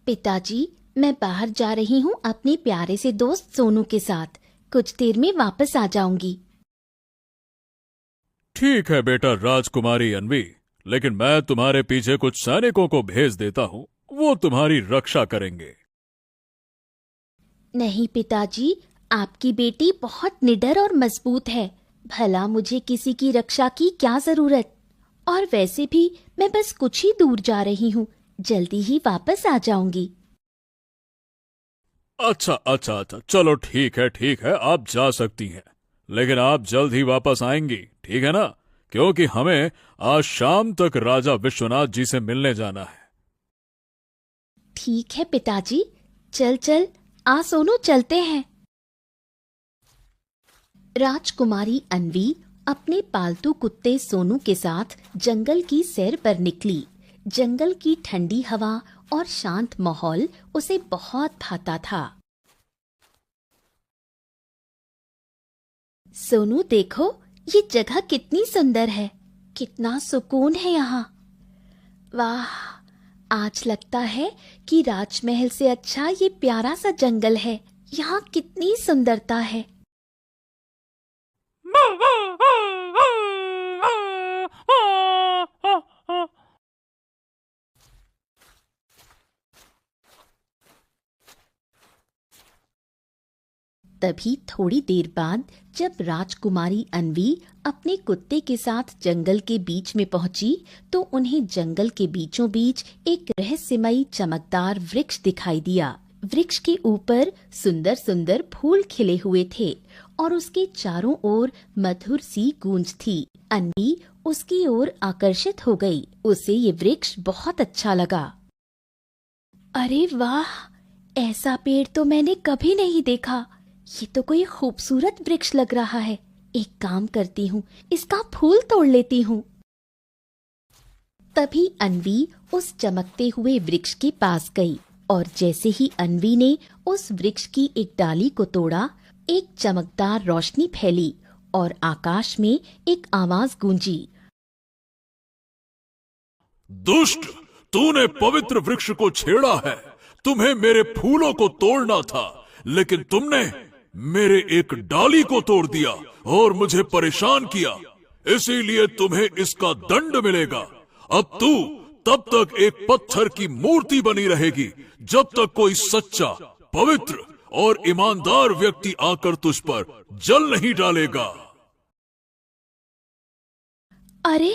पिताजी, मैं बाहर जा रही हूँ अपने प्यारे से दोस्त सोनू के साथ। कुछ देर में वापस आ जाऊंगी। ठीक है बेटा राजकुमारी अन्वी, लेकिन मैं तुम्हारे पीछे कुछ सैनिकों को भेज देता हूँ, वो तुम्हारी रक्षा करेंगे। नहीं पिताजी, आपकी बेटी बहुत निडर और मजबूत है। भला मुझे किसी की रक्षा की क्या जरूरत। और वैसे भी मैं बस कुछ ही दूर जा रही हूँ, जल्दी ही वापस आ जाऊंगी। अच्छा, चलो ठीक है, आप जा सकती हैं, लेकिन आप जल्द ही वापस आएंगी, ठीक है ना? क्योंकि हमें आज शाम तक राजा विश्वनाथ जी से मिलने जाना है। ठीक है पिताजी, चल आ सोनू, चलते हैं। राजकुमारी अन्वी अपने पालतू कुत्ते सोनू के साथ जंगल की सैर पर निकली। जंगल की ठंडी हवा और शांत माहौल उसे बहुत भाता था। सोनू देखो, ये जगह कितनी सुंदर है, कितना सुकून है यहाँ। वाह, आज लगता है कि राजमहल से अच्छा ये प्यारा सा जंगल है। यहाँ कितनी सुंदरता है। तभी थोड़ी देर बाद जब राजकुमारी अन्वी अपने कुत्ते के साथ जंगल के बीच में पहुंची, तो उन्हें जंगल के बीचों बीच एक रहस्यमयी चमकदार वृक्ष दिखाई दिया। वृक्ष के ऊपर सुंदर सुंदर फूल खिले हुए थे और उसके चारों ओर मधुर सी गूंज थी। अन्वी उसकी ओर आकर्षित हो गई। उसे ये वृक्ष बहुत अच्छा लगा। अरे वाह, ऐसा पेड़ तो मैंने कभी नहीं देखा। ये तो कोई खूबसूरत वृक्ष लग रहा है। एक काम करती हूँ, इसका फूल तोड़ लेती हूँ। तभी अन्वी उस चमकते हुए वृक्ष के पास गई और जैसे ही अन्वी ने उस वृक्ष की एक डाली को तोड़ा, एक चमकदार रोशनी फैली और आकाश में एक आवाज गूंजी। दुष्ट, तूने पवित्र वृक्ष को छेड़ा है। तुम्हें मेरे फूलों को तोड़ना था, लेकिन तुमने मेरे एक डाली को तोड़ दिया और मुझे परेशान किया। इसीलिए तुम्हें इसका दंड मिलेगा। अब तू तब तक एक पत्थर की मूर्ति बनी रहेगी जब तक कोई सच्चा, पवित्र और ईमानदार व्यक्ति आकर तुझ पर जल नहीं डालेगा। अरे,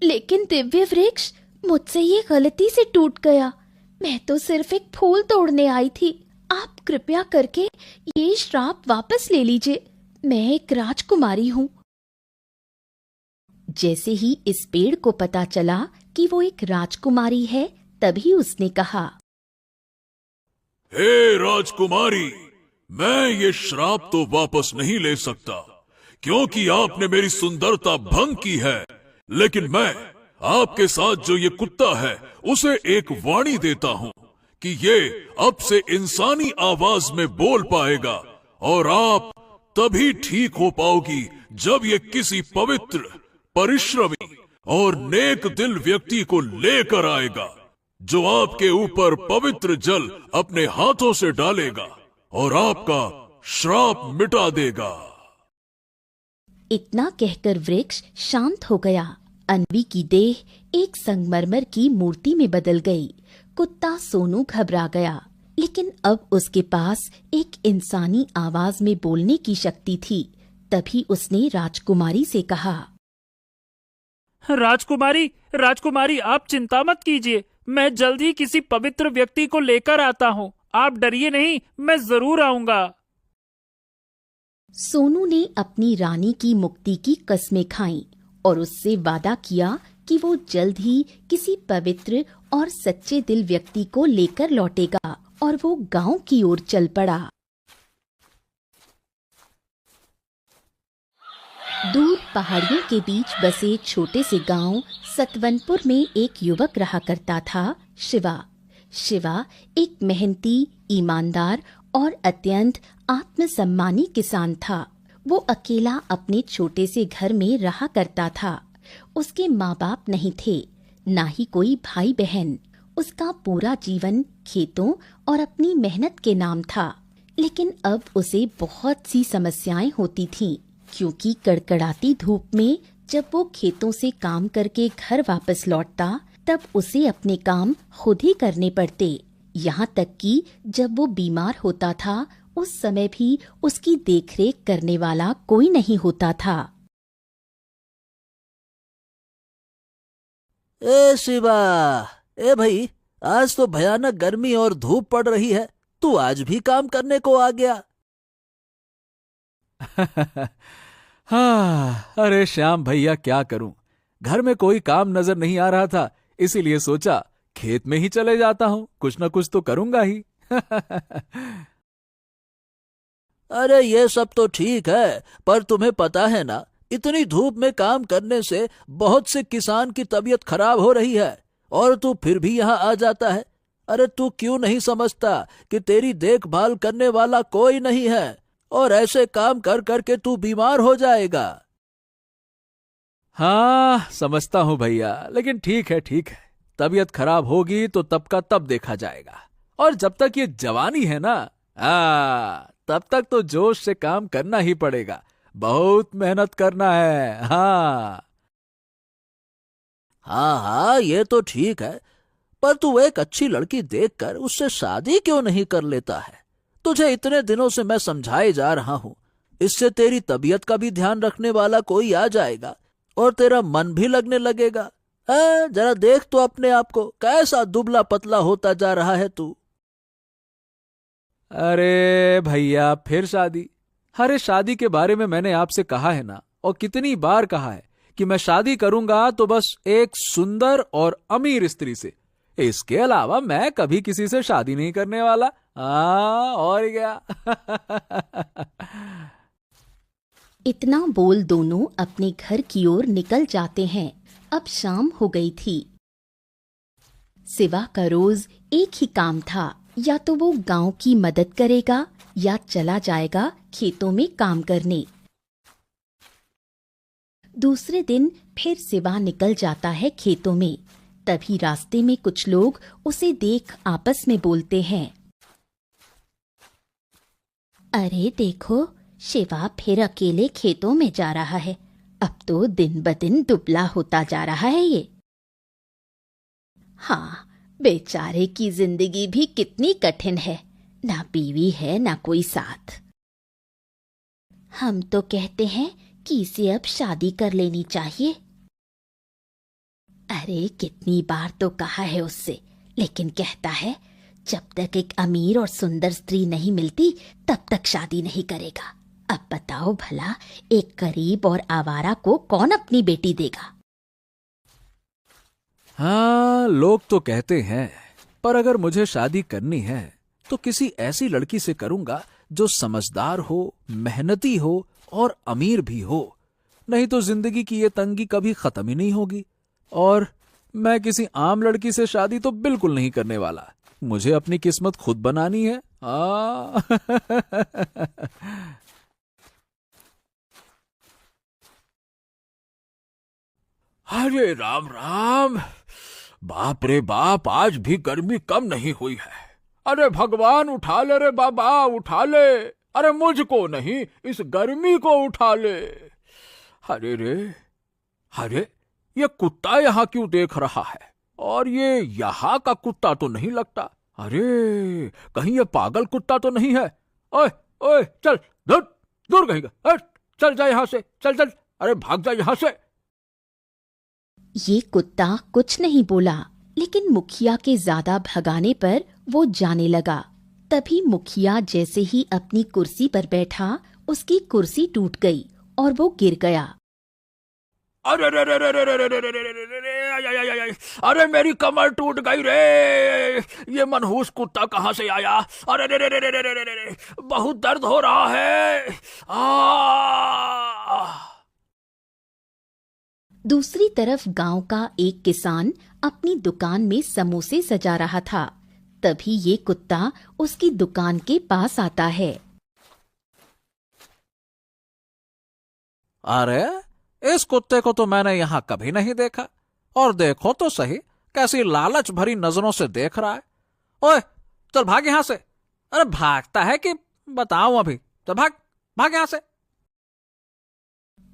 लेकिन दिव्य वृक्ष, मुझसे ये गलती से टूट गया। मैं तो सिर्फ एक फूल तोड़ने आई थी। आप कृपया करके ये श्राप वापस ले लीजिए। मैं एक राजकुमारी हूँ। जैसे ही इस पेड़ को पता चला कि वो एक राजकुमारी है, तभी उसने कहा, हे राजकुमारी, मैं ये श्राप तो वापस नहीं ले सकता, क्योंकि आपने मेरी सुंदरता भंग की है। लेकिन मैं आपके साथ जो ये कुत्ता है, उसे एक वाणी देता हूँ कि ये अब से इंसानी आवाज में बोल पाएगा और आप तभी ठीक हो पाओगी जब ये किसी पवित्र, परिश्रमी और नेक दिल व्यक्ति को लेकर आएगा, जो आपके ऊपर पवित्र जल अपने हाथों से डालेगा और आपका श्राप मिटा देगा। इतना कहकर वृक्ष शांत हो गया। अन्वी की देह एक संगमरमर की मूर्ति में बदल गई। कुत्ता सोनू घबरा गया, लेकिन अब उसके पास एक इंसानी आवाज में बोलने की शक्ति थी। तभी उसने राजकुमारी से कहा, राजकुमारी, आप चिंता मत कीजिए। मैं जल्द ही किसी पवित्र व्यक्ति को लेकर आता हूँ। आप डरिए नहीं, मैं जरूर आऊंगा। सोनू ने अपनी रानी की मुक्ति की कस्में खाईं और उससे वादा किया कि वो जल्द ही किसी पवित्र और सच्चे दिल व्यक्ति को लेकर लौटेगा, और वो गांव की ओर चल पड़ा। दूर पहाड़ियों के बीच बसे छोटे से गांव सतवनपुर में एक युवक रहा करता था, शिवा एक मेहनती, ईमानदार और अत्यंत आत्मसम्मानी किसान था। वो अकेला अपने छोटे से घर में रहा करता था। उसके माँ बाप नहीं थे, ना ही कोई भाई बहन। उसका पूरा जीवन खेतों और अपनी मेहनत के नाम था, लेकिन अब उसे बहुत सी समस्याएं होती थीं, क्योंकि कड़कड़ाती धूप में जब वो खेतों से काम करके घर वापस लौटता, तब उसे अपने काम खुद ही करने पड़ते। यहाँ तक कि जब वो बीमार होता था, उस समय भी उसकी देखरेख करने वाला कोई नहीं होता था। ए शिवा, ए भाई, आज तो भयानक गर्मी और धूप पड़ रही है, तू आज भी काम करने को आ गया। हाँ, अरे श्याम भैया, क्या करूं, घर में कोई काम नजर नहीं आ रहा था, इसीलिए सोचा खेत में ही चले जाता हूं, कुछ न कुछ तो करूंगा ही। अरे ये सब तो ठीक है, पर तुम्हें पता है ना, इतनी धूप में काम करने से बहुत से किसान की तबीयत खराब हो रही है, और तू फिर भी यहाँ आ जाता है। अरे तू क्यों नहीं समझता कि तेरी देखभाल करने वाला कोई नहीं है, और ऐसे काम कर करके तू बीमार हो जाएगा। हाँ, समझता हूं भैया, लेकिन ठीक है ठीक है, तबीयत खराब होगी तो तब का तब देखा जाएगा, और जब तक ये जवानी है ना, तब तक तो जोश से काम करना ही पड़ेगा, बहुत मेहनत करना है। हाँ हाँ, ये तो ठीक है, पर तू एक अच्छी लड़की देखकर उससे शादी क्यों नहीं कर लेता है? तुझे इतने दिनों से मैं समझाए जा रहा हूँ, इससे तेरी तबीयत का भी ध्यान रखने वाला कोई आ जाएगा और तेरा मन भी लगने लगेगा। जरा देख तो अपने आप को, कैसा दुबला पतला होता जा रहा है तू। अरे भैया, फिर शादी? अरे शादी के बारे में मैंने आपसे कहा है ना, और कितनी बार कहा है कि मैं शादी करूंगा तो बस एक सुंदर और अमीर स्त्री से, इसके अलावा मैं कभी किसी से शादी नहीं करने वाला। और क्या। इतना बोल दोनों अपने घर की ओर निकल जाते हैं। अब शाम हो गई थी। शिवा का रोज एक ही काम था, या तो वो गांव की मदद करेगा या चला जाएगा खेतों में काम करने। दूसरे दिन फिर शिवा निकल जाता है खेतों में। तभी रास्ते में कुछ लोग उसे देख आपस में बोलते हैं, अरे देखो, शिवा फिर अकेले खेतों में जा रहा है, अब तो दिन ब दिन दुबला होता जा रहा है ये। हाँ, बेचारे की जिंदगी भी कितनी कठिन है, ना बीवी है ना कोई साथ। हम तो कहते हैं कि इसे अब शादी कर लेनी चाहिए। अरे कितनी बार तो कहा है उससे, लेकिन कहता है जब तक एक अमीर और सुंदर स्त्री नहीं मिलती तब तक शादी नहीं करेगा। अब बताओ भला, एक गरीब और आवारा को कौन अपनी बेटी देगा? हाँ, लोग तो कहते हैं, पर अगर मुझे शादी करनी है तो किसी ऐसी लड़की से करूंगा जो समझदार हो, मेहनती हो और अमीर भी हो, नहीं तो जिंदगी की ये तंगी कभी खत्म ही नहीं होगी। और मैं किसी आम लड़की से शादी तो बिल्कुल नहीं करने वाला, मुझे अपनी किस्मत खुद बनानी है। अरे राम राम, बाप रे बाप, आज भी गर्मी कम नहीं हुई है। अरे भगवान उठा ले रे बाबा, उठा ले, अरे मुझको नहीं, इस गर्मी को उठा ले। अरे रे, अरे ये कुत्ता यहाँ क्यों देख रहा है? और ये यहाँ का कुत्ता तो नहीं लगता। अरे कहीं ये पागल कुत्ता तो नहीं है? ओए ओए, चल दूर दूर कहीं, चल जा यहाँ से, चल चल, अरे भाग जा यहाँ से। ये कुत्ता कुछ नहीं बोला, लेकिन मुखिया के ज्यादा भगाने पर वो जाने लगा। तभी मुखिया जैसे ही अपनी कुर्सी पर बैठा, उसकी कुर्सी टूट गई और वो गिर गया। अरे रे रे रे रे रे रे रे रे रे रे रे, अरे मेरी कमर टूट गई रे, ये मनहूस कुत्ता कहाँ से आया? अरे रे रे रे रे रे रे रे रे, बहुत दर्द हो रहा है। दूसरी तरफ गांव का एक किसान अपनी दुकान में समोसे सजा रहा था। तभी ये कुत्ता उसकी दुकान के पास आता है। अरे, इस कुत्ते को तो मैंने यहाँ कभी नहीं देखा, और देखो तो सही, कैसी लालच भरी नजरों से देख रहा है। ओए चल भाग यहां से। अरे भागता है कि बताऊं अभी। चल भाग भाग यहां से।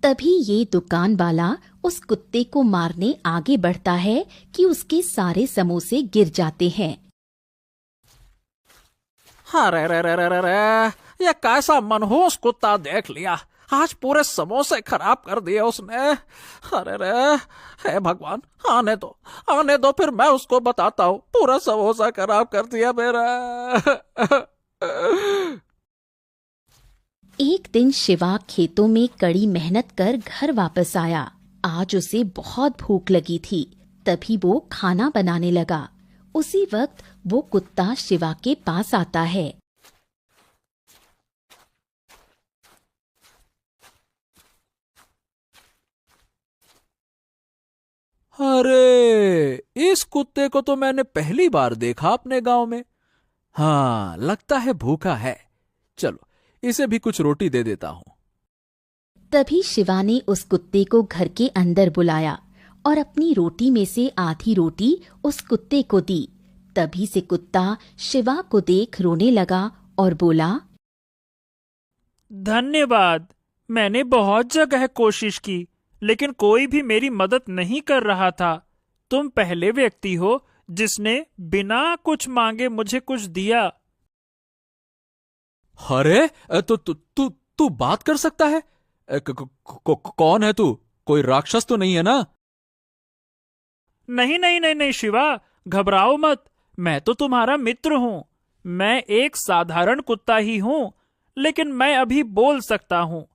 तभी ये दुकान वाला उस कुत्ते को मारने आगे बढ़ता है कि उसके सारे समोसे गिर जाते हैं। अरे रे रे रे रे रे, ये कैसा मनहूस कुत्ता देख लिया। आज पूरे समोसे खराब कर दिए उसने। अरे रे, हे भगवान, आने दो फिर मैं उसको बताता हूँ। पूरा समोसा खराब कर दिया मेरा। एक दिन शिवा खेतों में कड़ी मेहनत कर घर वापस आया। आज उसे बहुत भूख लगी थी, तभी वो खाना बनाने लगा। उसी वक्त वो कुत्ता शिवा के पास आता है। अरे, इस कुत्ते को तो मैंने पहली बार देखा अपने गांव में। हाँ, लगता है भूखा है। चलो, इसे भी कुछ रोटी दे देता हूं। तभी शिवा ने उस कुत्ते को घर के अंदर बुलाया और अपनी रोटी में से आधी रोटी उस कुत्ते को दी। तभी से कुत्ता शिवा को देख रोने लगा और बोला, धन्यवाद। मैंने बहुत जगह कोशिश की, लेकिन कोई भी मेरी मदद नहीं कर रहा था। तुम पहले व्यक्ति हो जिसने बिना कुछ मांगे मुझे कुछ दिया। अरे, तू बात कर सकता है? कौन है तू? कोई राक्षस तो नहीं है ना? नहीं नहीं नहीं नहीं शिवा, घबराओ मत। मैं तो तुम्हारा मित्र हूँ। मैं एक साधारण कुत्ता ही हूँ, लेकिन मैं अभी बोल सकता हूँ।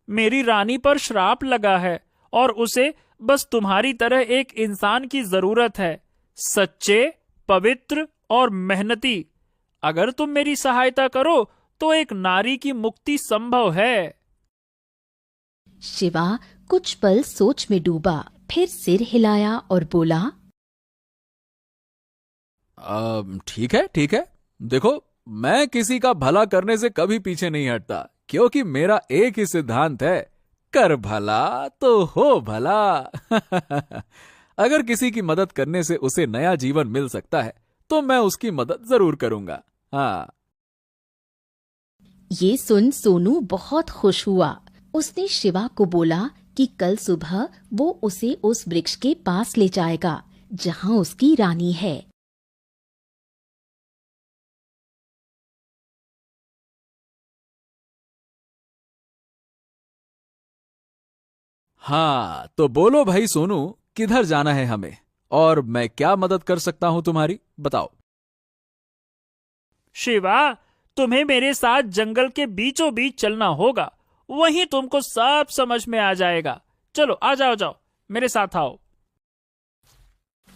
मेरी रानी पर श्राप लगा है और उसे बस तुम्हारी तरह एक इंसान की जरूरत है, सच्चे, पवित्र और मेहनती। अगर तुम मेरी सहायता करो तो एक नारी की मुक्ति संभव है। शिवा कुछ पल सोच में डूबा, फिर सिर हिलाया और बोला, ठीक है। देखो, मैं किसी का भला करने से कभी पीछे नहीं हटता, क्योंकि मेरा एक ही सिद्धांत है, कर भला तो हो भला। अगर किसी की मदद करने से उसे नया जीवन मिल सकता है तो मैं उसकी मदद जरूर करूंगा। हाँ। ये सुन सोनू बहुत खुश हुआ। उसने शिवा को बोला कि कल सुबह वो उसे उस वृक्ष के पास ले जाएगा जहाँ उसकी रानी है। हाँ, तो बोलो भाई सोनू, किधर जाना है हमें और मैं क्या मदद कर सकता हूं तुम्हारी? बताओ। शिवा, तुम्हें मेरे साथ जंगल के बीचों बीच चलना होगा। वहीं तुमको सब समझ में आ जाएगा। चलो आ जाओ, मेरे साथ आओ।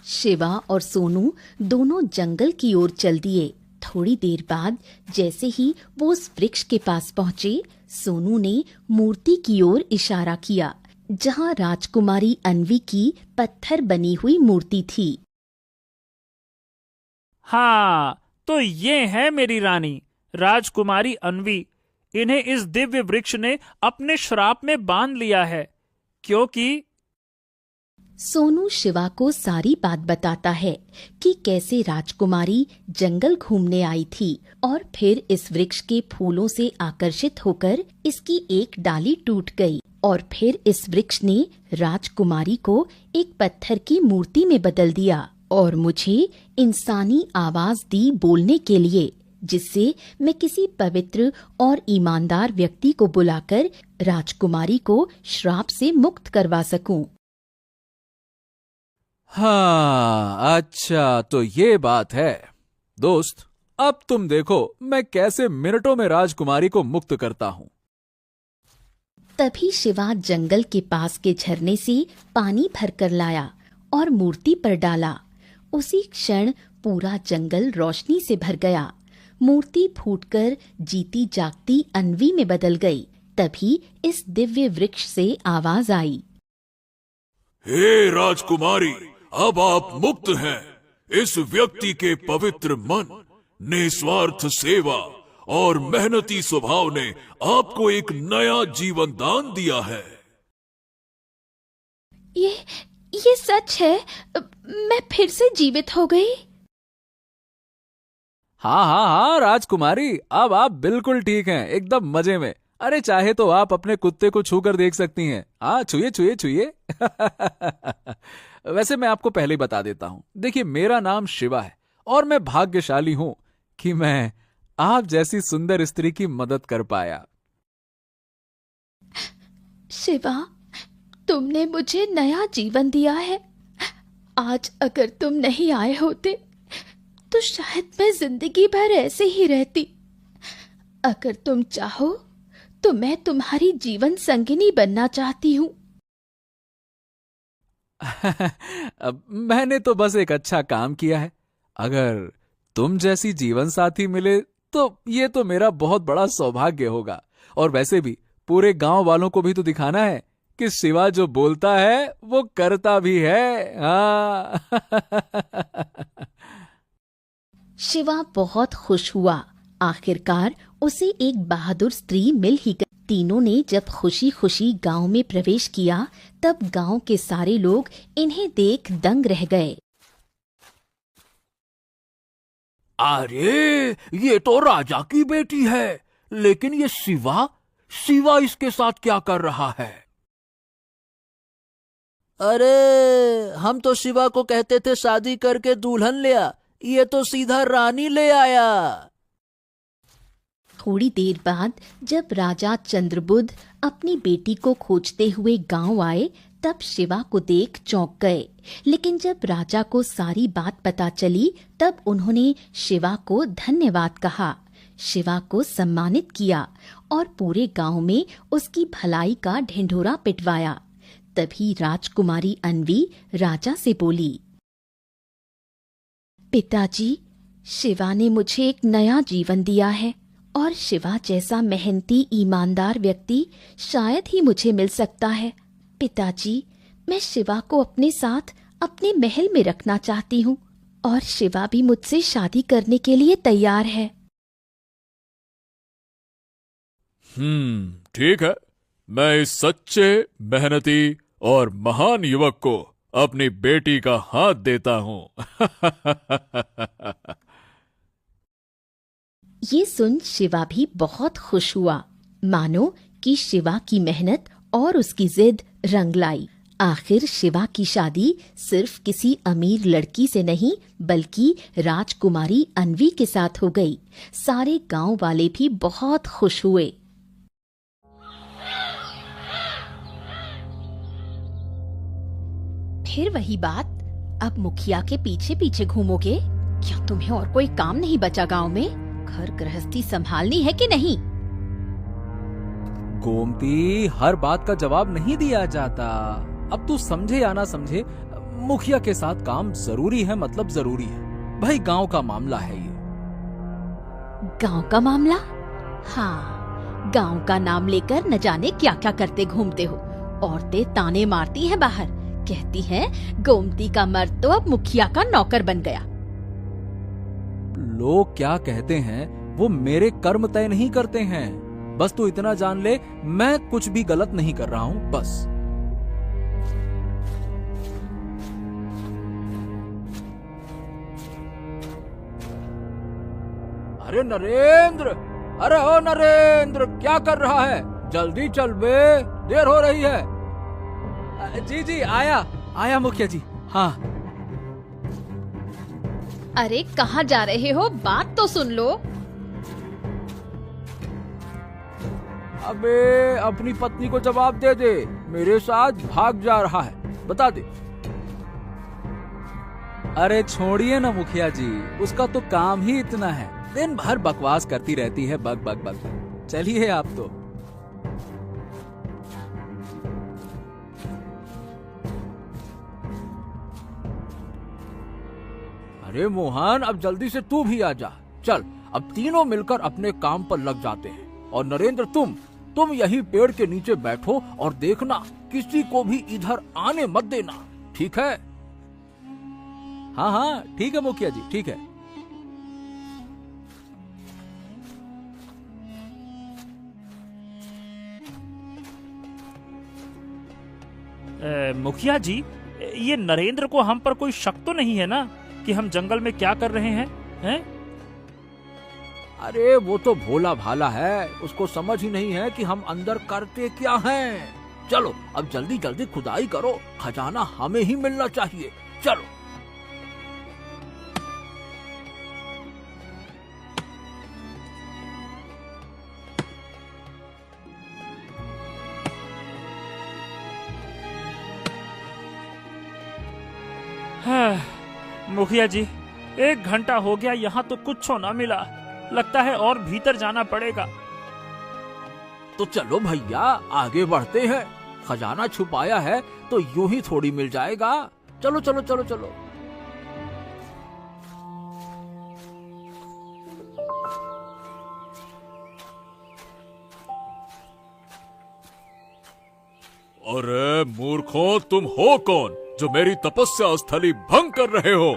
शिवा और सोनू दोनों जंगल की ओर चल दिए। थोड़ी देर बाद जैसे ही वो उस वृक्ष के पास पहुंचे, सोनू ने मूर्ति की ओर इशारा किया जहां राजकुमारी अन्वी की पत्थर बनी हुई मूर्ति थी। हाँ, तो ये है मेरी रानी, राजकुमारी अन्वी। इन्हें इस दिव्य वृक्ष ने अपने श्राप में बांध लिया है, क्योंकि सोनू शिवा को सारी बात बताता है कि कैसे राजकुमारी जंगल घूमने आई थी और फिर इस वृक्ष के फूलों से आकर्षित होकर इसकी एक डाली टूट गई और फिर इस वृक्ष ने राजकुमारी को एक पत्थर की मूर्ति में बदल दिया और मुझे इंसानी आवाज दी बोलने के लिए, जिससे मैं किसी पवित्र और ईमानदार व्यक्ति को बुलाकर राजकुमारी को श्राप से मुक्त करवा सकूं। हाँ, अच्छा, तो ये बात है। दोस्त, अब तुम देखो मैं कैसे मिनटों में राजकुमारी को मुक्त करता हूँ। तभी शिवा जंगल के पास के झरने से पानी भरकर लाया और मूर्ति पर डाला। उसी क्षण पूरा जंगल रोशनी से भर गया। मूर्ति फूटकर जीती जागती अन्वी में बदल गई। तभी इस दिव्य वृक्ष से आवाज आई, हे राजकुमारी, अब आप मुक्त हैं। इस व्यक्ति के पवित्र मन, निस्वार्थ सेवा और मेहनती स्वभाव ने आपको एक नया जीवन दान दिया है। ये सच है, मैं फिर से जीवित हो गई। हाँ हाँ हाँ राजकुमारी, अब आप बिल्कुल ठीक हैं, एकदम मजे में। अरे चाहे तो आप अपने कुत्ते को छू कर देख सकती हैं। हाँ, छुए छुए छुए। वैसे मैं आपको पहले ही बता देता हूं, देखिए मेरा नाम शिवा है और मैं भाग्यशाली हूं कि मैं आप जैसी सुंदर स्त्री की मदद कर पाया। शिवा, तुमने मुझे नया जीवन दिया है। आज अगर तुम नहीं आए होते तो शायद मैं जिंदगी भर ऐसे ही रहती। अगर तुम चाहो तो मैं तुम्हारी जीवन संगिनी बनना चाहती हूँ। अब मैंने तो बस एक अच्छा काम किया है। अगर तुम जैसी जीवन साथी मिले तो ये तो मेरा बहुत बड़ा सौभाग्य होगा। और वैसे भी पूरे गांव वालों को भी तो दिखाना है कि शिवा जो बोलता है वो करता भी है। हाँ। शिवा बहुत खुश हुआ। आखिरकार उसे एक बहादुर स्त्री मिल ही गई। तीनों ने जब खुशी खुशी गांव में प्रवेश किया तब गांव के सारे लोग इन्हें देख दंग रह गए। अरे ये तो राजा की बेटी है, लेकिन ये शिवा शिवा इसके साथ क्या कर रहा है? अरे हम तो शिवा को कहते थे शादी करके दुल्हन ले आ, ये तो सीधा रानी ले आया। थोड़ी देर बाद जब राजा चंद्रबुद्ध अपनी बेटी को खोजते हुए गांव आए तब शिवा को देख चौंक गए। लेकिन जब राजा को सारी बात पता चली तब उन्होंने शिवा को धन्यवाद कहा, शिवा को सम्मानित किया और पूरे गांव में उसकी भलाई का ढिंढोरा पिटवाया। तभी राजकुमारी अन्वी राजा से बोली, पिताजी, शिवा ने मुझे एक नया जीवन दिया है और शिवा जैसा मेहनती ईमानदार व्यक्ति शायद ही मुझे मिल सकता है। पिताजी, मैं शिवा को अपने साथ अपने महल में रखना चाहती हूँ और शिवा भी मुझसे शादी करने के लिए तैयार है। ठीक है। मैं इस सच्चे, मेहनती और महान युवक को अपनी बेटी का हाथ देता हूँ। ये सुन शिवा भी बहुत खुश हुआ, मानो कि शिवा की मेहनत और उसकी जिद रंग लाई। आखिर शिवा की शादी सिर्फ किसी अमीर लड़की से नहीं बल्कि राजकुमारी अन्वी के साथ हो गई। सारे गांव वाले भी बहुत खुश हुए। फिर वही बात, अब मुखिया के पीछे पीछे घूमोगे? क्या तुम्हें और कोई काम नहीं बचा गांव में? घर गृहस्थी संभालनी है कि नहीं? गोमती, हर बात का जवाब नहीं दिया जाता। अब तू समझे या ना समझे, मुखिया के साथ काम जरूरी है, मतलब जरूरी है। भाई गांव का मामला है ये। गांव का मामला? हाँ, गांव का नाम लेकर न जाने क्या क्या करते घूमते हो। औरतें ताने मारती हैं बाहर, कहती हैं गोमती का मर्द तो अब मुखिया का नौकर बन गया। लोग क्या कहते हैं वो मेरे कर्म तय नहीं करते हैं। बस तू इतना जान ले, मैं कुछ भी गलत नहीं कर रहा हूं, बस। अरे नरेंद्र, अरे ओ नरेंद्र, क्या कर रहा है? जल्दी चल बे, देर हो रही है। जी जी, आया मुखिया जी। हाँ। अरे कहाँ जा रहे हो? बात तो सुन लो। अबे अपनी पत्नी को जवाब दे दे, मेरे साथ भाग जा रहा है, बता दे। अरे छोड़िए ना मुखिया जी, उसका तो काम ही इतना है, दिन भर बकवास करती रहती है, बक बक बक। चलिए आप तो। अरे मोहन, अब जल्दी से तू भी आ जा। चल, अब तीनों मिलकर अपने काम पर लग जाते हैं। और नरेंद्र, तुम यही पेड़ के नीचे बैठो और देखना, किसी को भी इधर आने मत देना, ठीक है? हाँ हाँ ठीक है मुखिया जी, ठीक है। मुखिया जी, ये नरेंद्र को हम पर कोई शक तो नहीं है ना कि हम जंगल में क्या कर रहे हैं? हैं? अरे वो तो भोला भाला है, उसको समझ ही नहीं है कि हम अंदर करते क्या हैं। चलो अब जल्दी जल्दी खुदाई करो, खजाना हमें ही मिलना चाहिए। चलो। हाँ, मुखिया जी 1 घंटा हो गया, यहाँ तो कुछ ना मिला। लगता है और भीतर जाना पड़ेगा। तो चलो भैया आगे बढ़ते हैं, खजाना छुपाया है तो यूं ही थोड़ी मिल जाएगा। चलो चलो चलो चलो। अरे मूर्खों, तुम हो कौन जो मेरी तपस्या स्थली भंग कर रहे हो?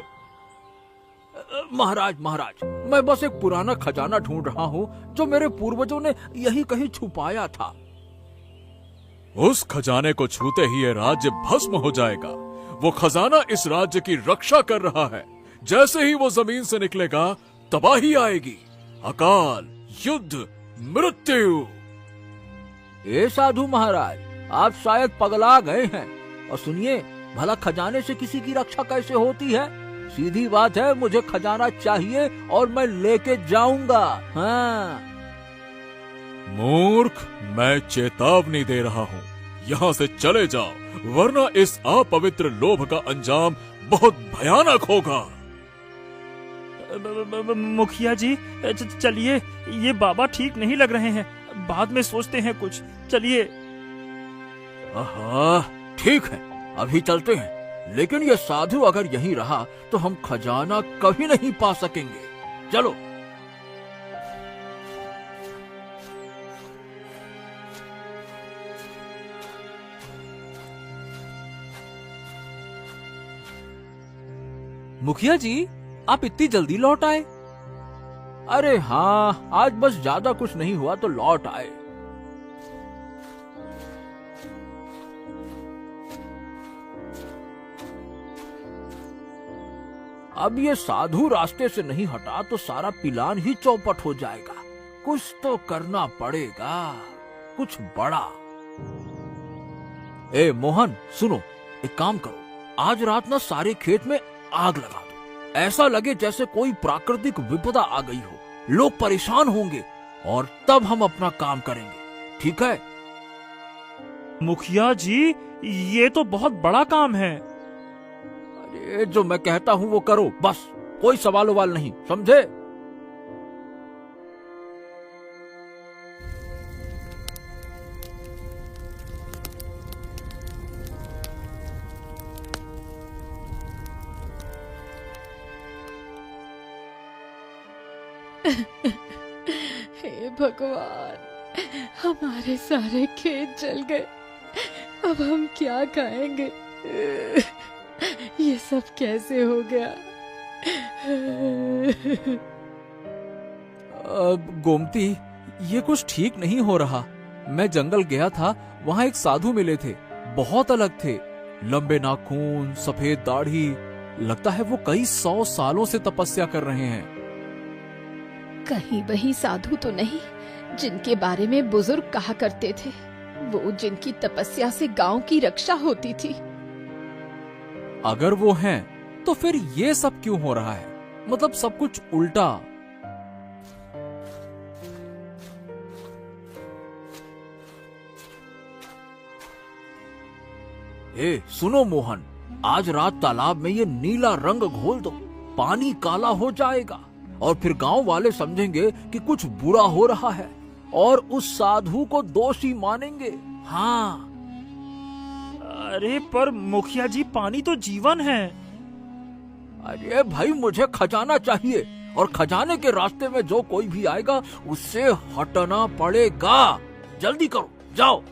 महाराज महाराज, मैं बस एक पुराना खजाना ढूंढ रहा हूँ जो मेरे पूर्वजों ने यही कहीं छुपाया था। उस खजाने को छूते ही ये राज्य भस्म हो जाएगा। वो खजाना इस राज्य की रक्षा कर रहा है। जैसे ही वो जमीन से निकलेगा तबाही आएगी, अकाल, युद्ध, मृत्यु। ए साधु महाराज, आप शायद पगला गए हैं। और सुनिए, भला खजाने से किसी की रक्षा कैसे होती है? सीधी बात है, मुझे खजाना चाहिए और मैं लेके जाऊंगा। हाँ। मूर्ख, मैं चेतावनी दे रहा हूँ, यहाँ से चले जाओ, वरना इस अपवित्र लोभ का अंजाम बहुत भयानक होगा। मुखिया जी चलिए, ये बाबा ठीक नहीं लग रहे हैं, बाद में सोचते हैं कुछ। चलिए। ठीक है, अभी चलते हैं। लेकिन ये साधु अगर यहीं रहा तो हम खजाना कभी नहीं पा सकेंगे। चलो। मुखिया जी, आप इतनी जल्दी लौट आए? अरे हाँ, आज बस ज्यादा कुछ नहीं हुआ तो लौट आए। अब ये साधु रास्ते से नहीं हटा तो सारा पिलान ही चौपट हो जाएगा। कुछ तो करना पड़ेगा, कुछ बड़ा। ए मोहन, सुनो, एक काम करो, आज रात ना सारे खेत में आग लगा दो। ऐसा लगे जैसे कोई प्राकृतिक विपदा आ गई हो। लोग परेशान होंगे और तब हम अपना काम करेंगे। ठीक है? मुखिया जी, ये तो बहुत बड़ा काम है। अरे जो मैं कहता हूँ वो करो, बस। कोई सवाल उवाल नहीं, समझे? हे भगवान, हमारे सारे खेत जल गए। अब हम क्या खाएंगे? ये सब कैसे हो गया? गोमती, ये कुछ ठीक नहीं हो रहा। मैं जंगल गया था, वहाँ एक साधु मिले थे, बहुत अलग थे। लंबे नाखून, सफेद दाढ़ी, लगता है वो कई 100 सालों से तपस्या कर रहे हैं। कहीं वही साधु तो नहीं जिनके बारे में बुजुर्ग कहा करते थे, वो जिनकी तपस्या से गांव की रक्षा होती थी? अगर वो हैं, तो फिर ये सब क्यों हो रहा है? मतलब सब कुछ उल्टा। ए सुनो मोहन, आज रात तालाब में ये नीला रंग घोल दो, पानी काला हो जाएगा और फिर गांव वाले समझेंगे कि कुछ बुरा हो रहा है और उस साधु को दोषी मानेंगे। हाँ। अरे पर मुखिया जी, पानी तो जीवन है। अरे भाई, मुझे खजाना चाहिए और खजाने के रास्ते में जो कोई भी आएगा उससे हटना पड़ेगा। जल्दी करो, जाओ।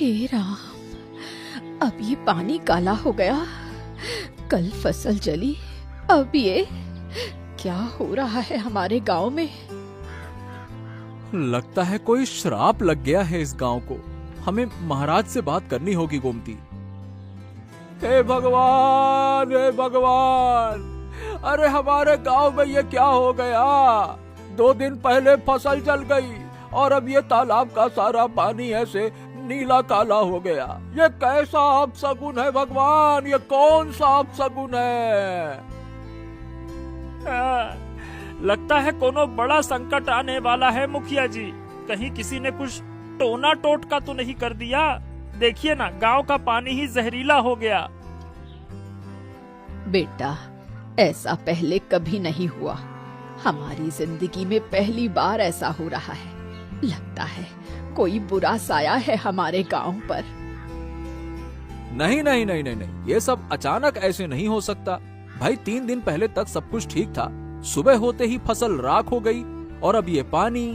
हे राम, अब ये पानी काला हो गया, कल फसल जली, अब ये क्या हो रहा है हमारे गांव में। लगता है कोई श्राप लग गया है इस गांव को। हमें महाराज से बात करनी होगी गोमती। हे भगवान, हे भगवान, अरे हमारे गांव में ये क्या हो गया? 2 दिन पहले फसल जल गई और अब ये तालाब का सारा पानी ऐसे नीला काला हो गया। ये कैसा अपशगुन है भगवान? ये कौन सा अपशगुन है? लगता है कोनो बड़ा संकट आने वाला है मुखिया जी। कहीं किसी ने कुछ टोना टोटका तो नहीं कर दिया? देखिए ना, गांव का पानी ही जहरीला हो गया। बेटा, ऐसा पहले कभी नहीं हुआ। हमारी जिंदगी में पहली बार ऐसा हो रहा है। लगता है कोई बुरा साया है हमारे गांव पर। नहीं नहीं नहीं नहीं नहीं, ये सब अचानक ऐसे नहीं हो सकता भाई। 3 दिन पहले तक सब कुछ ठीक था, सुबह होते ही फसल राख हो गई और अब ये पानी।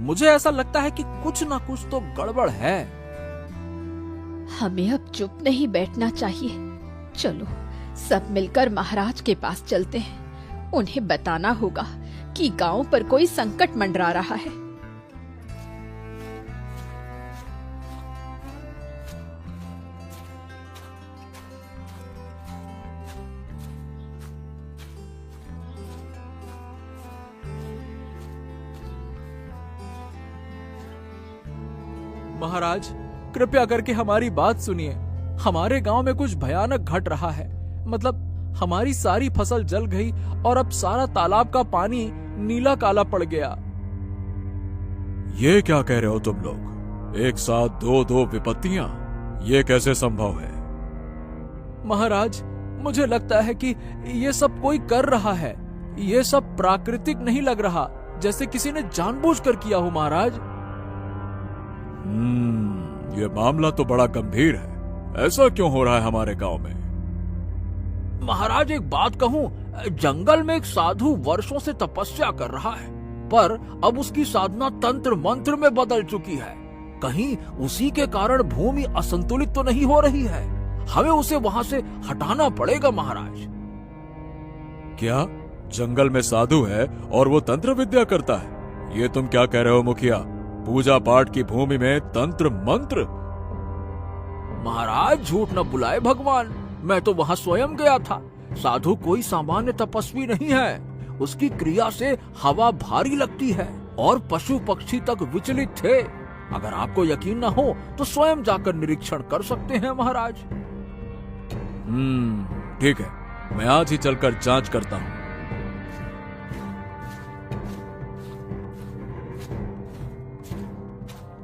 मुझे ऐसा लगता है कि कुछ ना कुछ तो गड़बड़ है। हमें अब चुप नहीं बैठना चाहिए। चलो सब मिलकर महाराज के पास चलते हैं। उन्हें बताना होगा कि गांव पर कोई संकट मंडरा रहा है। महाराज, कृपया करके हमारी बात सुनिए। हमारे गांव में कुछ भयानक घट रहा है। मतलब हमारी सारी फसल जल गई और अब सारा तालाब का पानी नीला काला पड़ गया। ये क्या कह रहे हो तुम लोग? एक साथ 2 विपत्तियां, ये कैसे संभव है? महाराज, मुझे लगता है कि ये सब कोई कर रहा है। ये सब प्राकृतिक नहीं लग रहा, जैसे किसी ने जानबूझकर किया हो महाराज। ये मामला तो बड़ा गंभीर है। ऐसा क्यों हो रहा है हमारे गांव में? महाराज, एक बात कहूं, जंगल में एक साधु वर्षों से तपस्या कर रहा है, पर अब उसकी साधना तंत्र मंत्र में बदल चुकी है। कहीं उसी के कारण भूमि असंतुलित तो नहीं हो रही है? हमें उसे वहां से हटाना पड़ेगा महाराज। क्या जंगल में साधु है और वो तंत्र विद्या करता है? ये तुम क्या कह रहे हो मुखिया? पूजा पाठ की भूमि में तंत्र मंत्र? महाराज, झूठ न बुलाए भगवान, मैं तो वहां स्वयं गया था। साधु कोई सामान्य तपस्वी नहीं है। उसकी क्रिया से हवा भारी लगती है और पशु पक्षी तक विचलित थे। अगर आपको यकीन न हो तो स्वयं जाकर निरीक्षण कर सकते हैं महाराज। ठीक है, मैं आज ही चलकर जांच करता हूँ।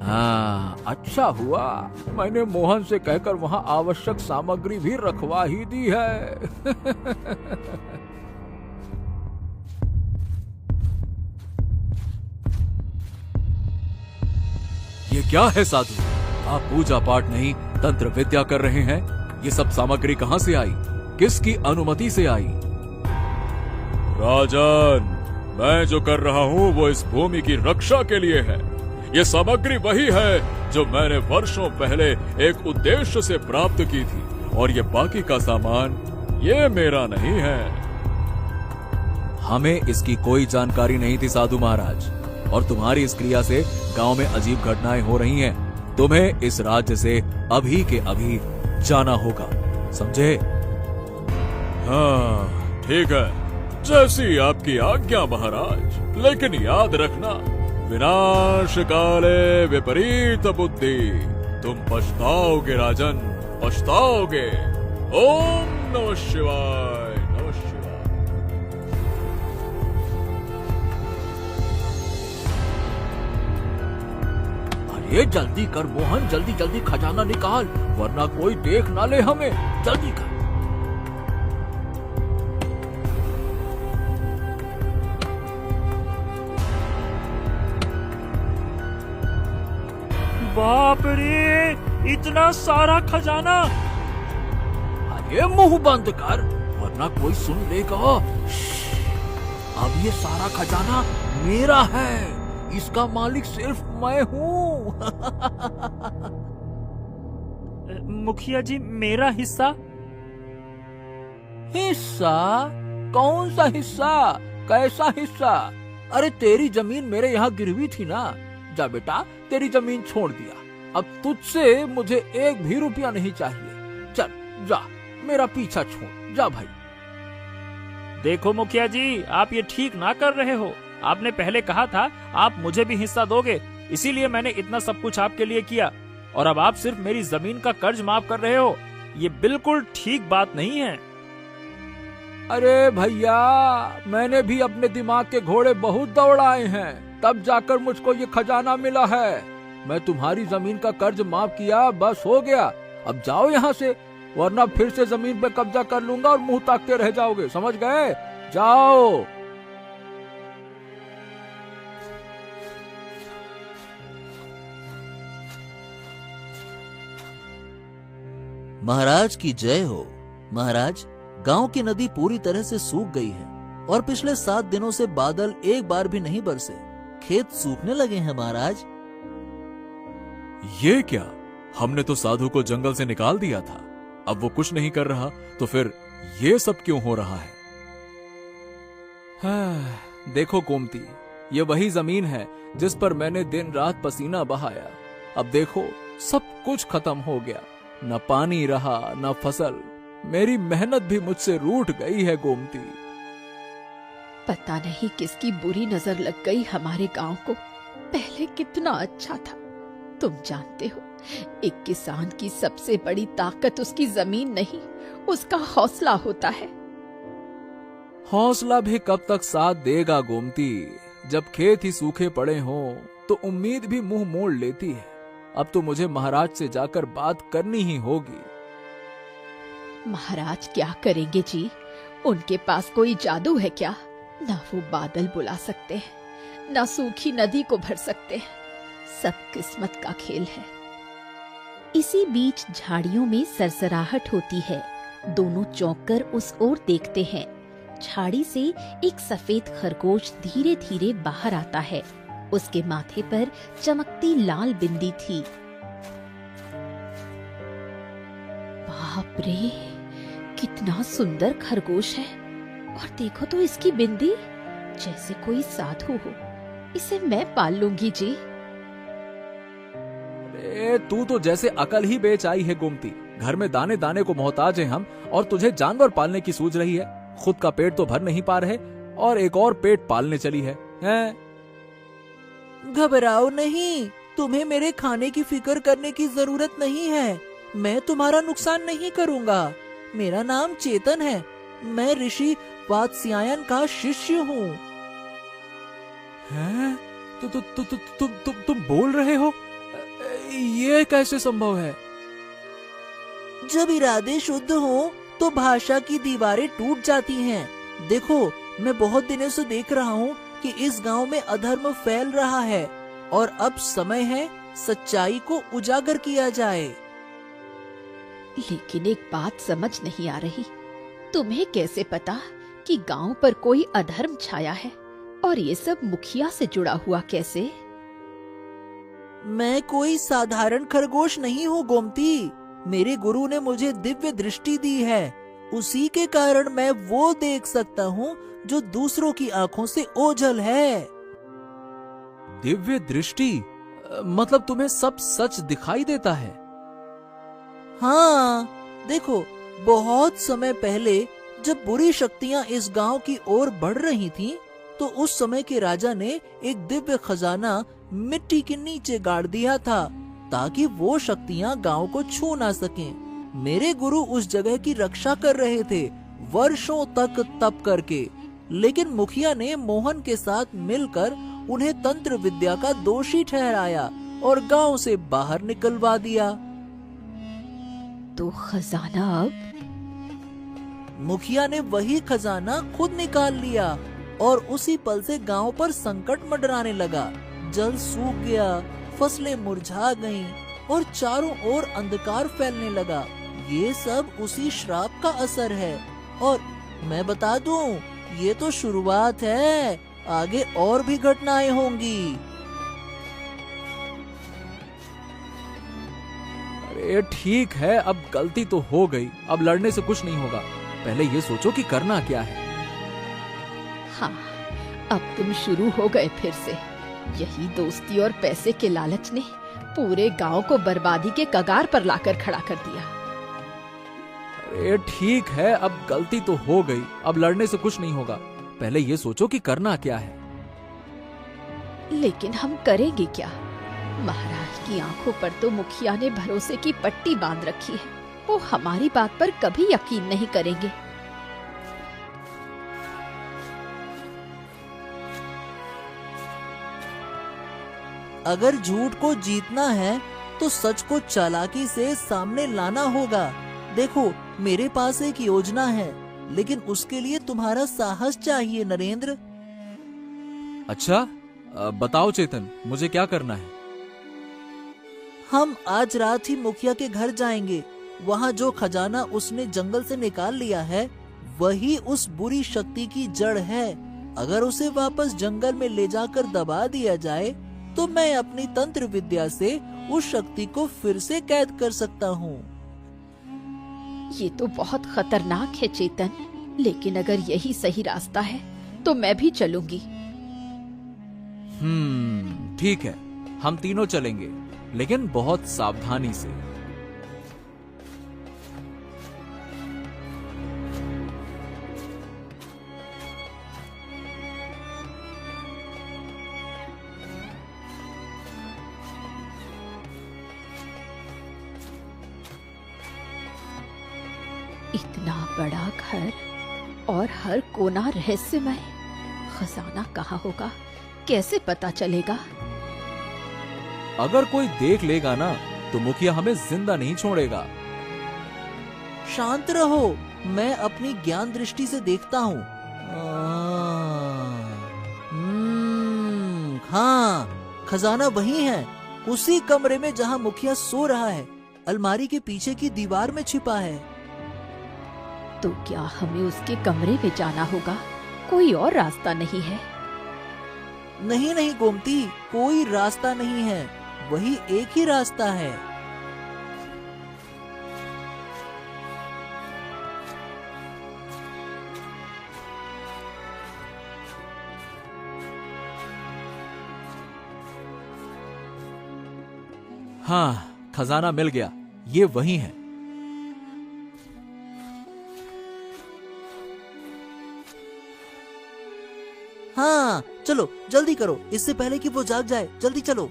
हाँ, अच्छा हुआ मैंने मोहन से कहकर वहां आवश्यक सामग्री भी रखवा ही दी है। ये क्या है साधु? आप पूजा पाठ नहीं तंत्र विद्या कर रहे हैं। ये सब सामग्री कहां से आई? किसकी अनुमति से आई? राजन, मैं जो कर रहा हूं वो इस भूमि की रक्षा के लिए है। ये सामग्री वही है जो मैंने वर्षों पहले एक उद्देश्य से प्राप्त की थी, और ये बाकी का सामान ये मेरा नहीं है। हमें इसकी कोई जानकारी नहीं थी साधु महाराज, और तुम्हारी इस क्रिया से गांव में अजीब घटनाएं हो रही हैं। तुम्हें इस राज्य से अभी के अभी जाना होगा, समझे? हाँ ठीक है, जैसी आपकी आज्ञा महाराज। लेकिन याद रखना, विनाश काले विपरीत बुद्धि। तुम पछताओगे राजन, पछताओगे। ओम नमः शिवाय, नमः शिवाय। अरे जल्दी कर मोहन, जल्दी जल्दी खजाना निकाल, वरना कोई देख ना ले हमें। जल्दी कर। बाप रे, इतना सारा खजाना! अरे मुंह बंद कर, वरना कोई सुन लेगा। अब ये सारा खजाना मेरा है। इसका मालिक सिर्फ मैं हूँ। मुखिया जी, मेरा हिस्सा? हिस्सा? कौन सा हिस्सा? कैसा हिस्सा? अरे तेरी जमीन मेरे यहाँ गिरवी थी ना। जा बेटा, तेरी जमीन छोड़ दिया। अब तुझसे मुझे एक भी रुपया नहीं चाहिए। चल जा, मेरा पीछा छोड़ जा भाई। देखो मुखिया जी, आप ये ठीक ना कर रहे हो। आपने पहले कहा था आप मुझे भी हिस्सा दोगे, इसीलिए मैंने इतना सब कुछ आपके लिए किया, और अब आप सिर्फ मेरी जमीन का कर्ज माफ कर रहे हो। ये बिल्कुल ठीक बात नहीं है। अरे भैया, मैंने भी अपने दिमाग के घोड़े बहुत दौड़ाए हैं, तब जाकर मुझको ये खजाना मिला है। मैं तुम्हारी जमीन का कर्ज माफ किया, बस हो गया। अब जाओ यहाँ से, वरना फिर से जमीन पे कब्जा कर लूंगा और मुंह ताकते रह जाओगे, समझ गए? जाओ। महाराज की जय हो। महाराज, गांव की नदी पूरी तरह से सूख गई है और पिछले 7 दिनों से बादल एक बार भी नहीं बरसे। खेत सूखने लगे हैं महाराज। ये क्या? हमने तो साधु को जंगल से निकाल दिया था, अब वो कुछ नहीं कर रहा, तो फिर ये सब क्यों हो रहा है? हाँ, देखो गोमती, ये वही जमीन है जिस पर मैंने दिन रात पसीना बहाया। अब देखो, सब कुछ खत्म हो गया, न पानी रहा न फसल। मेरी मेहनत भी मुझसे रूठ गई है गोमती। पता नहीं किसकी बुरी नजर लग गई हमारे गांव को। पहले कितना अच्छा था। तुम जानते हो, एक किसान की सबसे बड़ी ताकत उसकी जमीन नहीं, उसका हौसला होता है। हौसला भी कब तक साथ देगा गोमती? जब खेत ही सूखे पड़े हों तो उम्मीद भी मुंह मोड़ लेती है। अब तो मुझे महाराज से जाकर बात करनी ही होगी। महाराज क्या करेंगे जी? उनके पास कोई जादू है क्या? ना वो बादल बुला सकते हैं, ना सूखी नदी को भर सकते हैं। सब किस्मत का खेल है। इसी बीच झाड़ियों में सरसराहट होती है। दोनों चौंक कर उस ओर देखते हैं। झाड़ी से एक सफेद खरगोश धीरे धीरे बाहर आता है। उसके माथे पर चमकती लाल बिंदी थी। बाप रे, कितना सुंदर खरगोश है। और देखो तो इसकी बिंदी, जैसे कोई साधु हो। इसे मैं पाल लूंगी जी। अरे तू तो जैसे अकल ही बेच आई है गोमती। घर में दाने दाने को मोहताज हैं हम, और तुझे जानवर पालने की सूझ रही है। खुद का पेट तो भर नहीं पा रहे और एक और पेट पालने चली है, हैं? घबराओ नहीं, तुम्हें मेरे खाने की फिक्र करने की जरूरत नहीं है। मैं तुम्हारा नुकसान नहीं करूंगा। मेरा नाम चेतन है। मैं ऋषि वात्स्यायन का शिष्य हूँ। हैं? तुम बोल रहे हो? ये कैसे संभव है? जब इरादे शुद्ध हो तो भाषा की दीवारें टूट जाती हैं। देखो, मैं बहुत दिनों से देख रहा हूँ कि इस गांव में अधर्म फैल रहा है और अब समय है सच्चाई को उजागर किया जाए। लेकिन एक बात समझ नहीं आ रही। तुम्हें कैसे पता कि गांव पर कोई अधर्म छाया है? और ये सब मुखिया से जुड़ा हुआ कैसे? मैं कोई साधारण खरगोश नहीं हूँ गोमती। मेरे गुरु ने मुझे दिव्य दृष्टि दी है। उसी के कारण मैं वो देख सकता हूँ जो दूसरों की आंखों से ओझल है। दिव्य दृष्टि? मतलब तुम्हें सब सच दिखाई देता है? हाँ, देखो, बहुत समय पहले जब बुरी शक्तियाँ इस गांव की ओर बढ़ रही थीं, तो उस समय के राजा ने एक दिव्य खजाना मिट्टी के नीचे गाड़ दिया था ताकि वो शक्तियाँ गांव को छू ना सकें। मेरे गुरु उस जगह की रक्षा कर रहे थे, वर्षों तक तप करके। लेकिन मुखिया ने मोहन के साथ मिलकर उन्हें तंत्र विद्या का दोषी ठहराया और गांव से बाहर निकलवा दिया। तो खजाना अब? मुखिया ने वही खजाना खुद निकाल लिया और उसी पल से गांव पर संकट मंडराने लगा। जल सूख गया, फसलें मुरझा गईं और चारों ओर अंधकार फैलने लगा। ये सब उसी श्राप का असर है। और मैं बता दूं, ये तो शुरुआत है, आगे और भी घटनाएं होंगी। अरे ठीक है, अब गलती तो हो गई, अब लड़ने से कुछ नहीं होगा। पहले ये सोचो कि करना क्या है। हाँ, अब तुम शुरू हो गए फिर से। यही दोस्ती और पैसे के लालच ने पूरे गांव को बर्बादी के कगार पर लाकर खड़ा कर दिया। अरे ठीक है, अब गलती तो हो गई, अब लड़ने से कुछ नहीं होगा। पहले ये सोचो कि करना क्या है। लेकिन हम करेंगे क्या? महाराज की आंखों पर तो मुखिया ने भरोसे की पट्टी बांध रखी है। वो हमारी बात पर कभी यकीन नहीं करेंगे। अगर झूठ को जीतना है तो सच को चालाकी से सामने लाना होगा। देखो, मेरे पास एक योजना है, लेकिन उसके लिए तुम्हारा साहस चाहिए नरेंद्र। अच्छा, बताओ चेतन, मुझे क्या करना है? हम आज रात ही मुखिया के घर जाएंगे। वहाँ जो खजाना उसने जंगल से निकाल लिया है, वही उस बुरी शक्ति की जड़ है। अगर उसे वापस जंगल में ले जाकर दबा दिया जाए, तो मैं अपनी तंत्र विद्या से उस शक्ति को फिर से कैद कर सकता हूँ। ये तो बहुत खतरनाक है चेतन, लेकिन अगर यही सही रास्ता है तो मैं भी चलूंगी। ठीक है, हम तीनों चलेंगे, लेकिन बहुत सावधानी से। इतना बड़ा घर और हर कोना रहस्यमय। खजाना कहाँ होगा, कैसे पता चलेगा? अगर कोई देख लेगा ना, तो मुखिया हमें जिंदा नहीं छोड़ेगा। शांत रहो, मैं अपनी ज्ञान दृष्टि से देखता हूँ। हाँ, खजाना वही है, उसी कमरे में जहाँ मुखिया सो रहा है। अलमारी के पीछे की दीवार में छिपा है। तो क्या हमें उसके कमरे में जाना होगा? कोई और रास्ता नहीं है? नहीं नहीं गोमती, कोई रास्ता नहीं है, वही एक ही रास्ता है। हाँ, खजाना मिल गया, ये वही है। हाँ, चलो जल्दी करो, इससे पहले कि वो जाग जाए। जल्दी चलो।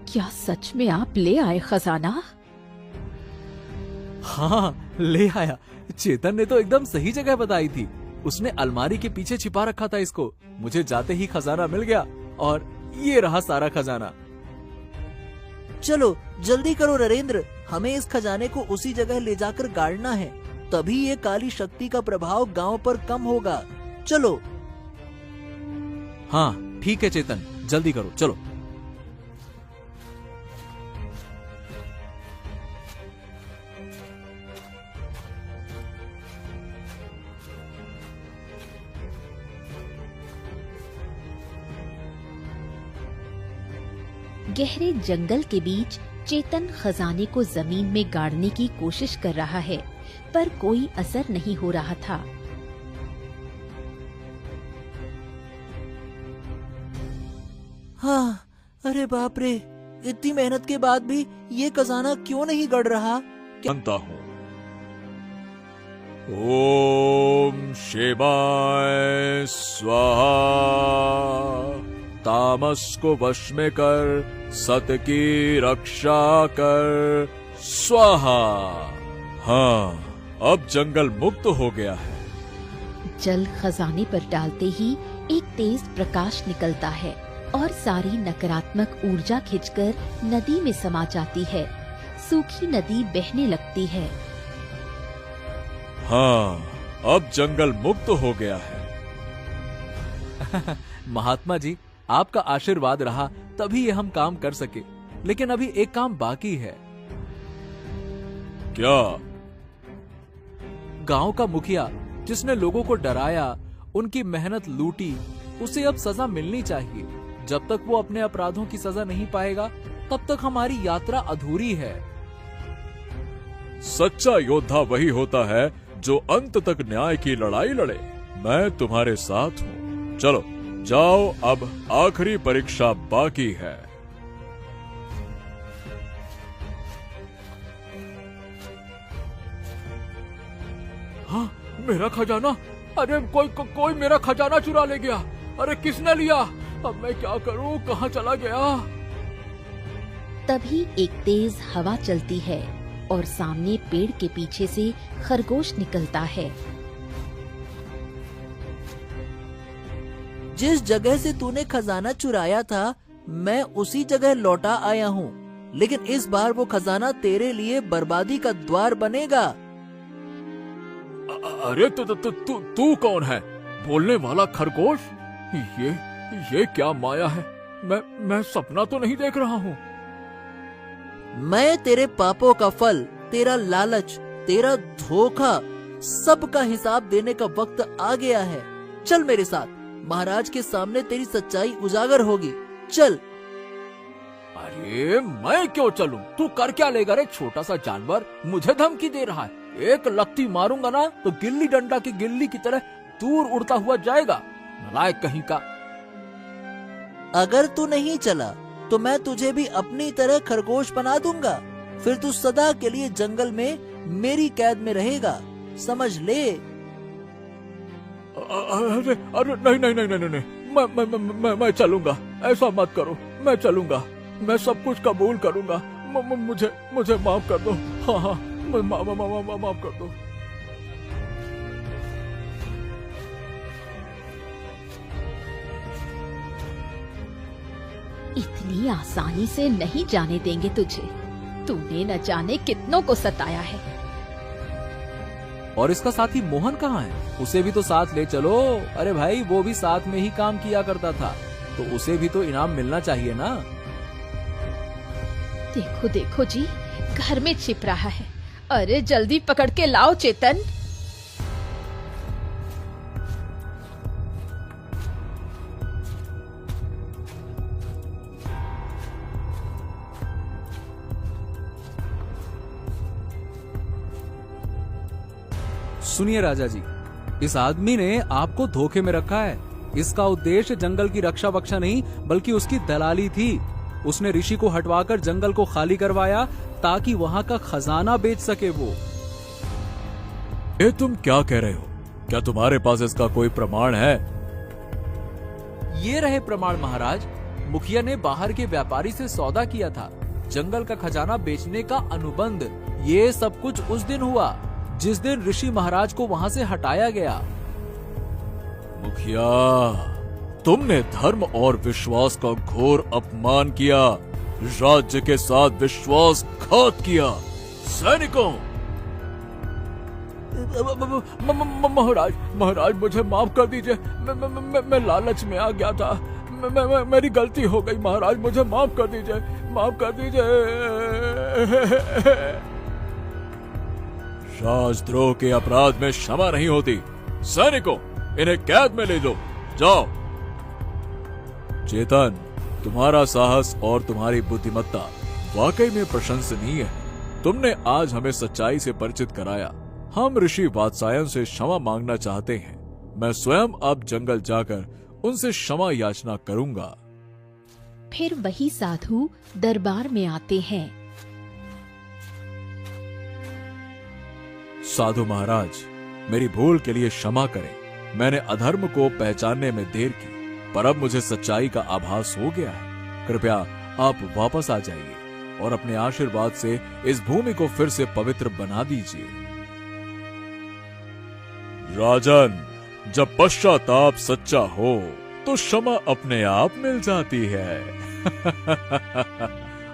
क्या सच में आप ले आए खजाना? हाँ, ले आया। चेतन ने तो एकदम सही जगह बताई थी। उसने अलमारी के पीछे छिपा रखा था इसको। मुझे जाते ही खजाना मिल गया और ये रहा सारा खजाना। चलो जल्दी करो नरेंद्र, हमें इस खजाने को उसी जगह ले जाकर गाड़ना है, तभी ये काली शक्ति का प्रभाव गांव पर कम होगा। चलो। हाँ ठीक है चेतन, जल्दी करो, चलो। गहरे जंगल के बीच चेतन खजाने को जमीन में गाड़ने की कोशिश कर रहा है, पर कोई असर नहीं हो रहा था। हाँ, अरे बाप रे, इतनी मेहनत के बाद भी ये खजाना क्यों नहीं गड़ रहा? जानता हूँ। ओम शिवाय स्वाहा। तामस को वश में कर, सत की रक्षा कर, स्वाहा। हाँ, अब जंगल मुक्त हो गया है। जल खजाने पर डालते ही एक तेज प्रकाश निकलता है और सारी नकारात्मक ऊर्जा खिंचकर नदी में समा जाती है। सूखी नदी बहने लगती है। हाँ, अब जंगल मुक्त हो गया है। महात्मा जी, आपका आशीर्वाद रहा तभी ये हम काम कर सके, लेकिन अभी एक काम बाकी है। क्या? गांव का मुखिया जिसने लोगों को डराया, उनकी मेहनत लूटी, उसे अब सजा मिलनी चाहिए। जब तक वो अपने अपराधों की सजा नहीं पाएगा तब तक हमारी यात्रा अधूरी है। सच्चा योद्धा वही होता है जो अंत तक न्याय की लड़ाई लड़े। मैं तुम्हारे साथ हूँ। चलो जाओ, अब आखिरी परीक्षा बाकी है। हाँ, मेरा खजाना! अरे कोई मेरा खजाना चुरा ले गया। अरे किसने लिया? अब मैं क्या करूं? कहाँ चला गया? तभी एक तेज हवा चलती है और सामने पेड़ के पीछे से खरगोश निकलता है। जिस जगह से तूने खजाना चुराया था, मैं उसी जगह लौटा आया हूँ, लेकिन इस बार वो खजाना तेरे लिए बर्बादी का द्वार बनेगा। अरे तू कौन है? बोलने वाला खरगोश? ये क्या माया है? मैं सपना तो नहीं देख रहा हूँ। मैं तेरे पापों का फल, तेरा लालच, तेरा धोखा, सब का हिसाब देने का वक्त आ गया है। चल मेरे साथ, महाराज के सामने तेरी सच्चाई उजागर होगी। चल। अरे मैं क्यों चलूं? तू कर क्या लेगा रे छोटा सा जानवर? मुझे धमकी दे रहा है। एक लत्ती मारूंगा ना तो गिल्ली डंडा की गिल्ली की तरह दूर उड़ता हुआ जाएगा। नालायक कहीं का। अगर तू नहीं चला तो मैं तुझे भी अपनी तरह खरगोश बना दूंगा। फिर तू सदा के लिए जंगल में मेरी कैद में रहेगा, समझ ले। अरे नहीं, मैं चलूंगा। ऐसा मत करो, मैं चलूंगा। मैं सब कुछ कबूल करूंगा। मुझे माफ कर दो। हाँ, माफ कर दो। इतनी आसानी से नहीं जाने देंगे तुझे। तूने न जाने कितनों को सताया है। और इसका साथी मोहन कहाँ है? उसे भी तो साथ ले चलो। अरे भाई, वो भी साथ में ही काम किया करता था, तो उसे भी तो इनाम मिलना चाहिए ना। देखो देखो जी, घर में छिप रहा है। अरे जल्दी पकड़ के लाओ चेतन। सुनिए राजा जी, इस आदमी ने आपको धोखे में रखा है। इसका उद्देश्य जंगल की रक्षा वक्षा नहीं बल्कि उसकी दलाली थी। उसने ऋषि को हटवाकर जंगल को खाली करवाया ताकि वहाँ का खजाना बेच सके वो। ये तुम क्या कह रहे हो? क्या तुम्हारे पास इसका कोई प्रमाण है? ये रहे प्रमाण महाराज। मुखिया ने बाहर के व्यापारी से सौदा किया था। जंगल का खजाना बेचने का अनुबंध। ये सब कुछ उस दिन हुआ जिस दिन ऋषि महाराज को वहाँ से हटाया गया। मुखिया, तुमने धर्म और विश्वास का घोर अपमान किया। राज्य के साथ विश्वासघात किया। सैनिकों! महाराज मुझे माफ कर दीजिए। मैं लालच में आ गया था। मेरी गलती हो गई महाराज, मुझे माफ कर दीजिए। माफ कर दीजिए। राजद्रोह के अपराध में क्षमा नहीं होती। सैनिकों, इन्हें कैद में ले लो। जाओ। चेतन, तुम्हारा साहस और तुम्हारी बुद्धिमत्ता वाकई में प्रशंसनीय है। तुमने आज हमें सच्चाई से परिचित कराया। हम ऋषि वात्सायन से क्षमा मांगना चाहते हैं। मैं स्वयं अब जंगल जाकर उनसे क्षमा याचना करूंगा। फिर वही साधु दरबार में आते हैं। साधु महाराज, मेरी भूल के लिए क्षमा करें। मैंने अधर्म को पहचानने में देर की, पर अब मुझे सच्चाई का आभास हो गया है। कृपया आप वापस आ जाइए और अपने आशीर्वाद से इस भूमि को फिर से पवित्र बना दीजिए। राजन, जब पश्चाताप सच्चा हो तो क्षमा अपने आप मिल जाती है।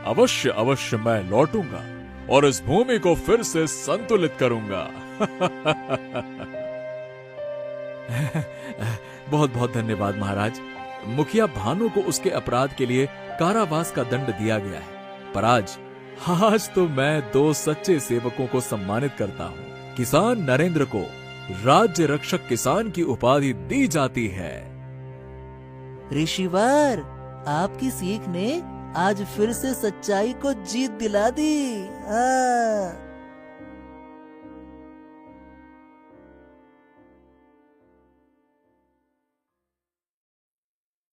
अवश्य अवश्य मैं लौटूंगा और इस भूमि को फिर से संतुलित करूंगा। बहुत बहुत धन्यवाद महाराज। मुखिया भानु को उसके अपराध के लिए कारावास का दंड दिया गया है, पर आज तो मैं 2 सच्चे सेवकों को सम्मानित करता हूँ। किसान नरेंद्र को राज्य रक्षक किसान की उपाधि दी जाती है। ऋषिवर, आपकी सीख ने आज फिर से सच्चाई को जीत दिला दी।